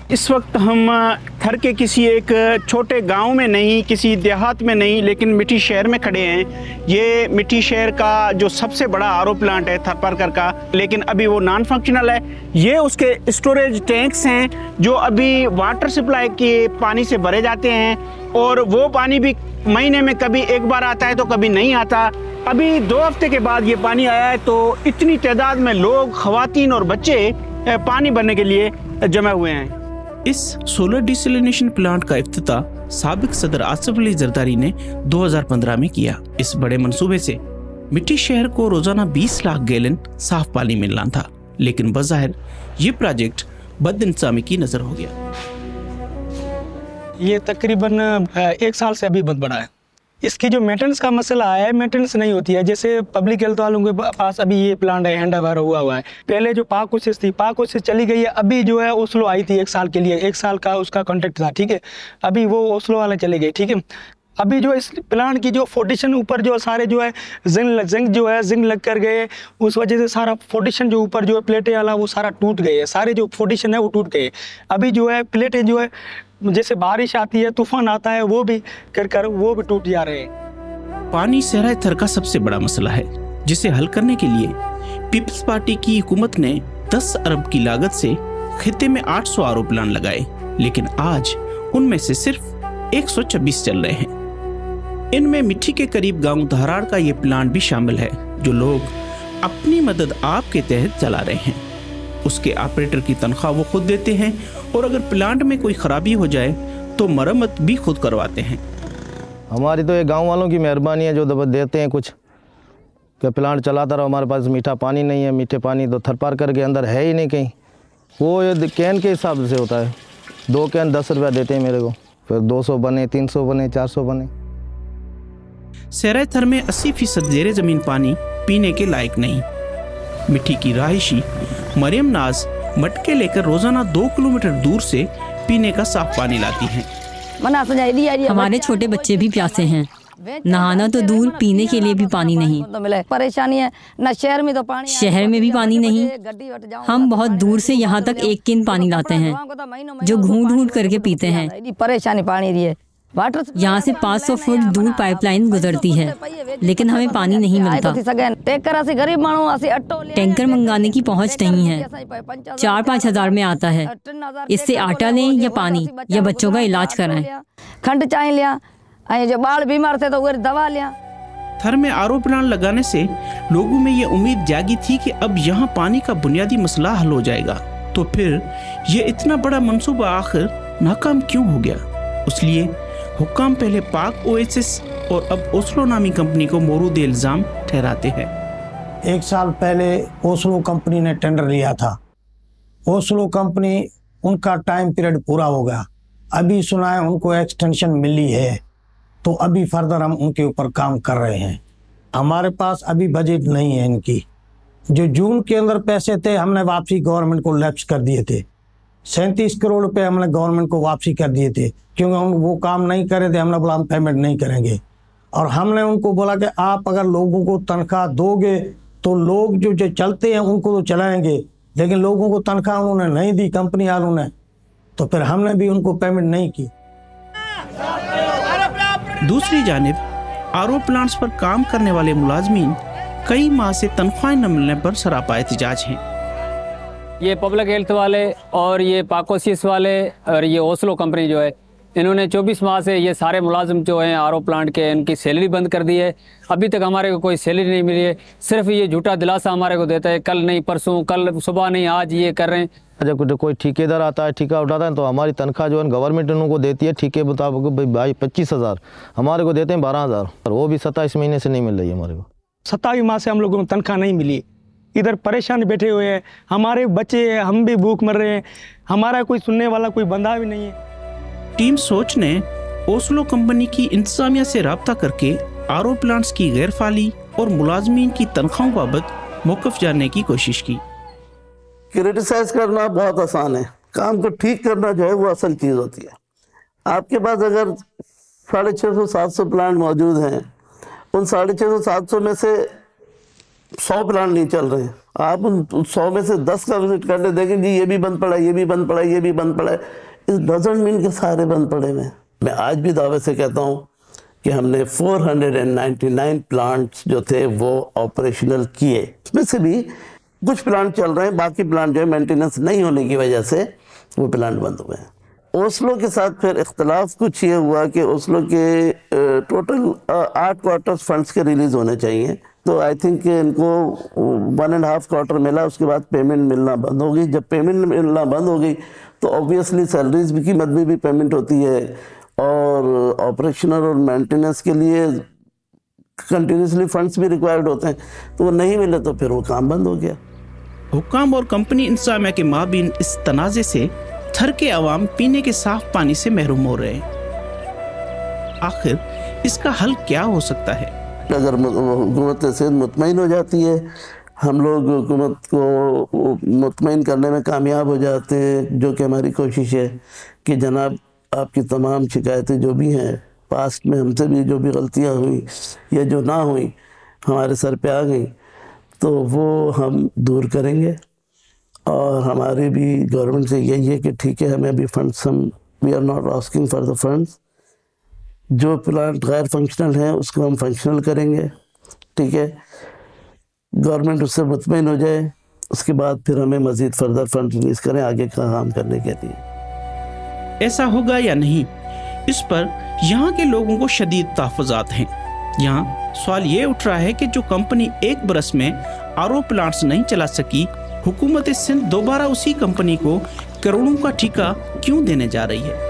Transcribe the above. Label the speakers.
Speaker 1: इस वक्त हम थर के किसी एक छोटे गांव में नहीं, किसी देहात में नहीं, लेकिन मिट्टी शहर में खड़े हैं। ये मिट्टी शहर का जो सबसे बड़ा आरओ प्लांट है थरपारकर का, लेकिन अभी वो नॉन फंक्शनल है। ये उसके स्टोरेज टैंक्स हैं जो अभी वाटर सप्लाई के पानी से भरे जाते हैं, और वो पानी भी महीने में कभी एक बार आता है तो कभी नहीं आता। अभी 2 हफ्ते के बाद ये पानी आया है, तो इतनी तादाद में लोग, खवातीन और बच्चे पानी भरने के लिए जमा हुए हैं।
Speaker 2: इस सोलर डिसैलिनेशन प्लांट का इफ्तिताह साबिक सदर आसिफ अली जरदारी ने 2015 में किया। इस बड़े मंसूबे से मिट्टी शहर को रोजाना 20 लाख गैलन साफ पानी मिलना था, लेकिन बज़ाहिर ये प्रोजेक्ट बदइंतजामी की नजर हो गया।
Speaker 3: ये तकरीबन 1 साल से अभी बंद पड़ा है। इसकी जो मेंटेनेंस का मसला है, मेंटेनेंस नहीं होती है। जैसे पब्लिक हेल्थ वालों के पास अभी ये प्लांट है, हैंड ओवर हुआ है। पहले जो पाक कोशिश थी, पाक कोशिश चली गई है। अभी जो है ओस्लो आई थी 1 साल के लिए, 1 साल का उसका कॉन्ट्रैक्ट था, ठीक है। अभी वो ओस्लो वाले चले गए, ठीक है। अभी जो इस प्लांट की जो फाउंडेशन ऊपर जो सारे जो है जिंक लग कर गए, उस वजह से सारा फाउंडेशन जो ऊपर जो है प्लेटें वाला वो सारा टूट गए, सारे जो फाउंडेशन है वो टूट गए। अभी जो है प्लेटें जो है जैसे बारिश आती है, तूफान आता है, वो भी कर वो भी टूट जा रहे हैं।
Speaker 2: पानी सहरा थर का सबसे बड़ा मसला है, जिसे हल करने के लिए पीपल्स पार्टी की हुकूमत ने 10 अरब की लागत से खिते में 800 आरओ प्लांट लगाए, लेकिन आज उनमें से सिर्फ 126 चल रहे हैं। इनमें मिट्टी के करीब गांव धाराड़ का ये प्लांट भी शामिल है, जो लोग अपनी मदद आप के तहत चला रहे हैं। उसके ऑपरेटर की तनख्वाह वो खुद देते हैं, और अगर प्लांट में कोई खराबी हो जाए तो मरम्मत भी खुद करवाते हैं।
Speaker 4: हमारी तो ये गांव वालों की मेहरबानी है जो देते हैं कुछ, कि प्लांट चलाता रहो। हमारे पास मीठा पानी नहीं है, मीठे पानी तो थरपारकर के अंदर है ही नहीं कहीं। वो ये कैन के हिसाब से होता है, 2 कैन 10 रुपया देते हैं मेरे को, फिर 200 बने, 300 बने, 400 बने।
Speaker 2: सहरा थर में 80% ज़ेरे ज़मीन पानी पीने के लायक नहीं। मिट्टी की रहायशी मरियम नाज मटके लेकर रोजाना 2 किलोमीटर दूर से पीने का साफ पानी लाती हैं।
Speaker 5: हमारे छोटे बच्चे भी प्यासे हैं, नहाना तो दूर, पीने के लिए भी पानी नहीं।
Speaker 6: परेशानी है ना, शहर में तो पानी,
Speaker 5: शहर में भी पानी नहीं। हम बहुत दूर से यहाँ तक 1 कैन पानी लाते हैं, जो ढूंढ करके पीते हैं।
Speaker 6: परेशानी पानी रही है।
Speaker 5: यहाँ से 500 फुट दूर पाइपलाइन गुजरती है, लेकिन हमें पानी नहीं मिलता। टैंकर मंगाने की पहुँच नहीं है। 4-5 हज़ार में आता है। इससे आटा लें या पानी या बच्चों का इलाज कराएं।
Speaker 6: खंड चाय लिया, जो बाल बीमार थे तो वो दवा लिया।
Speaker 2: थर में आरओ प्लांट लगाने से लोगों में ये उम्मीद जागी थी कि अब यहाँ पानी का बुनियादी मसला हल हो जाएगा। तो फिर ये इतना बड़ा मंसूबा आखिर नाकाम क्यों हो गया? इसलिए हुक्काम पहले पाक ओएसिस और अब ओस्लो नामी कंपनी को मोरूद इल्जाम ठहराते हैं।
Speaker 7: 1 साल पहले ओस्लो कंपनी ने टेंडर लिया था। ओस्लो कंपनी, उनका टाइम पीरियड पूरा हो गया। अभी सुना है उनको एक्सटेंशन मिली है, तो अभी फर्दर हम उनके ऊपर काम कर रहे हैं। हमारे पास अभी बजट नहीं है इनकी। जो जून के अंदर पैसे थे हमने वापसी गवर्नमेंट को लैप्स कर दिए थे। 37 करोड़ रुपए हमने गवर्नमेंट को वापसी कर दिए थे, क्योंकि हम वो काम नहीं करे थे। हमने बोला हम पेमेंट नहीं करेंगे, और हमने उनको बोला कि आप अगर लोगों को तनख्वाह दोगे तो लोग जो चलते हैं उनको तो चलाएंगे, लेकिन लोगों को तनख्वाह उन्होंने नहीं दी, कंपनी वालों ने, तो फिर हमने भी उनको पेमेंट नहीं की।
Speaker 2: दूसरी जानिब आरओ प्लांट्स पर काम करने वाले मुलाजमीन कई माह से तनख्वाहें न मिलने पर सरापा एहतजाज हैं।
Speaker 8: ये पब्लिक हेल्थ वाले और ये पाकोसिस वाले और ये ओस्लो कंपनी जो है, इन्होंने 24 माह से ये सारे मुलाजिम जो हैं आरओ प्लांट के, इनकी सैलरी बंद कर दी है। अभी तक हमारे को कोई सैलरी नहीं मिली है। सिर्फ ये झूठा दिलासा हमारे को देता है, कल नहीं परसों, कल सुबह नहीं आज ये कर रहे हैं।
Speaker 4: जब कोई ठेकेदार आता है, ठेका उठाता है, तो हमारी तनख्वाह जो है गवर्नमेंट उनको देती है ठेके मुताबिक 25,000, हमारे को देते हैं 12,000, और वो भी 27 महीने से नहीं मिल रही है हमारे को।
Speaker 3: 27 माह से हम लोगों को तनख्वाह नहीं मिली। इधर परेशान बैठे हुए हैं, हमारे बच्चे, हम भी भूख मर रहे हैं। हमारा कोई सुनने वाला कोई बंदा भी नहीं है।
Speaker 2: टीम सोच ने ओस्लो कंपनी की इंतजामिया से राब्ता करके आरओ प्लांट्स की गैरफाली और मुलाजमीन की तनख्वाहों बाबत मौक़िफ़ जानने की कोशिश की।
Speaker 9: क्रिटिसाइज करना बहुत आसान है, काम को ठीक करना जो है वो असल चीज़ होती है। आपके पास अगर 650-700 प्लांट मौजूद हैं, उन 650-700 में से 100 प्लांट नहीं चल रहे हैं, आप उन 100 में से 10 का विजिट कर ले, देखें जी ये भी बंद पड़ा है, ये भी बंद पड़ा है, ये भी बंद पड़ा है। इट डजंट मीन कि सारे बंद पड़े हुए। मैं आज भी दावे से कहता हूँ कि हमने 499 प्लांट्स जो थे वो ऑपरेशनल किए, उसमें से भी कुछ प्लांट चल रहे हैं, बाकी प्लांट जो है मेंटेनेंस नहीं होने की वजह से वो प्लांट बंद हुए हैं। ओस्लो के साथ फिर इख्तलाफ कुछ ये हुआ कि ओस्लो के टोटल 8 क्वार्टर्स फंड्स के रिलीज होने चाहिए, तो आई थिंक इनको 1.5 क्वार्टर मिला, उसके बाद पेमेंट मिलना बंद हो गई। जब पेमेंट मिलना बंद हो गई तो ऑब्वियसली सैलरीज की मद में भी पेमेंट होती है और ऑपरेशनल और मेंटेनेंस के लिए कंटिन्यूसली फंड्स भी रिक्वायर्ड होते हैं, तो वो नहीं मिले तो फिर वो काम बंद हो गया।
Speaker 2: हुक्काम और कंपनी इंतजामिया के माबीन इस तनाज़े से थर के अवाम पीने के साफ पानी से महरूम हो रहे हैं। आखिर इसका हल क्या हो सकता है?
Speaker 9: अगर हुकूमत से मुतमईन हो जाती है, हम लोग हुकूमत को मुतमईन करने में कामयाब हो जाते हैं, जो कि हमारी कोशिश है कि जनाब आपकी तमाम शिकायतें जो भी हैं, पास्ट में हमसे भी जो भी गलतियां हुई या जो ना हुई हमारे सर पे आ गई, तो वो हम दूर करेंगे। और हमारे भी गवर्नमेंट से यही है कि ठीक है, हमें अभी फंड्स, हम we are not asking for the funds, जो प्लांट गैर फंक्शनल हैं उसको हम फंक्शनल करेंगे, ठीक है। गवर्नमेंट उससे मुतमईन हो जाए, उसके बाद फिर हमें मज़ीद फर्दर फंड रिलीज़ करें आगे का काम करने के लिए।
Speaker 2: ऐसा होगा या नहीं, इस पर यहाँ के लोगों को शदीद तहफ़्फ़ुज़ात हैं। यहाँ सवाल ये उठ रहा है कि जो कंपनी एक बरस में आरओ प्लांट्स नहीं चला सकी, हुकूमत सिंध दोबारा उसी कंपनी को करोड़ों का ठेका क्यों देने जा रही है?